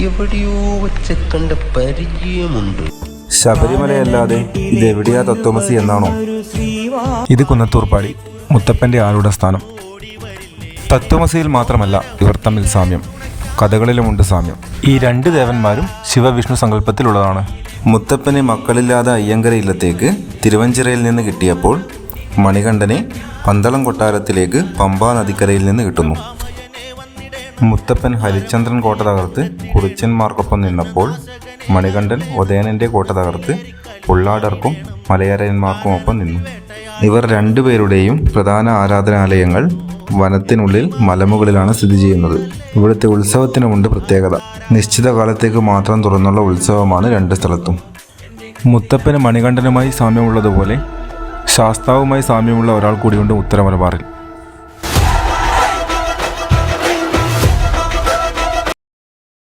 എവിടെയോ വെച്ച കണ്ട പരിചയമുണ്ട്. ശബരിമലയല്ലാതെ ഇതെവിടെയാ തത്വമസി എന്നാണോ? ഇത് കുന്നത്തൂർപ്പാടി മുത്തപ്പൻ്റെ ആളുടെ സ്ഥാനം. തത്വമസിയിൽ മാത്രമല്ല ഇവർ തമ്മിൽ സാമ്യം, കഥകളിലുമുണ്ട് സാമ്യം. ഈ രണ്ട് ദേവന്മാരും ശിവവിഷ്ണു സങ്കല്പത്തിലുള്ളതാണ്. മുത്തപ്പനെ മക്കളില്ലാതെ അയ്യങ്കര ഇല്ലത്തേക്ക് തിരുവഞ്ചിറയിൽ നിന്ന് കിട്ടിയപ്പോൾ മണികണ്ഠനെ പന്തളം കൊട്ടാരത്തിലേക്ക് പമ്പാ നദിക്കരയിൽ നിന്ന് കിട്ടുന്നു. മുത്തപ്പൻ ഹരിചന്ദ്രൻ കോട്ട തകർത്ത് കുറിച്യന്മാർക്കൊപ്പം നിന്നപ്പോൾ മണികണ്ഠൻ ഉദയനൻ്റെ കോട്ട തകർത്ത് പൊള്ളാടർക്കും മലയരയന്മാർക്കും ഒപ്പം നിന്നു. ഇവർ രണ്ടുപേരുടെയും പ്രധാന ആരാധനാലയങ്ങൾ വനത്തിനുള്ളിൽ മലമുകളിലാണ് സ്ഥിതി ചെയ്യുന്നത്. ഇവിടുത്തെ ഉത്സവത്തിനുമുണ്ട് പ്രത്യേകത. നിശ്ചിത കാലത്തേക്ക് മാത്രം തുറന്നുള്ള ഉത്സവമാണ് രണ്ട് സ്ഥലത്തും. മുത്തപ്പന് മണികണ്ഠനുമായി സാമ്യമുള്ളതുപോലെ ശാസ്താവുമായി സാമ്യമുള്ള ഒരാൾ കൂടിയുണ്ട് ഉത്തര മലബാറിൽ.